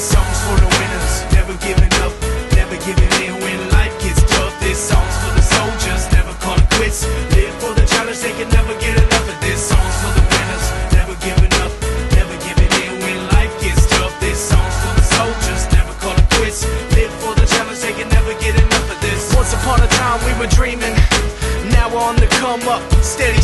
This song's for the winners, never giving up, never giving in when life gets tough. This song's for the soldiers, never calling quits. Live for the challenge, they can never get enough of this. Song's for the winners, never giving up, never giving in when life gets tough. This song's for the soldiers, never calling quits. Live for the challenge, they can never get enough of this. Once upon a time we were dreaming, now we're on the come up, steady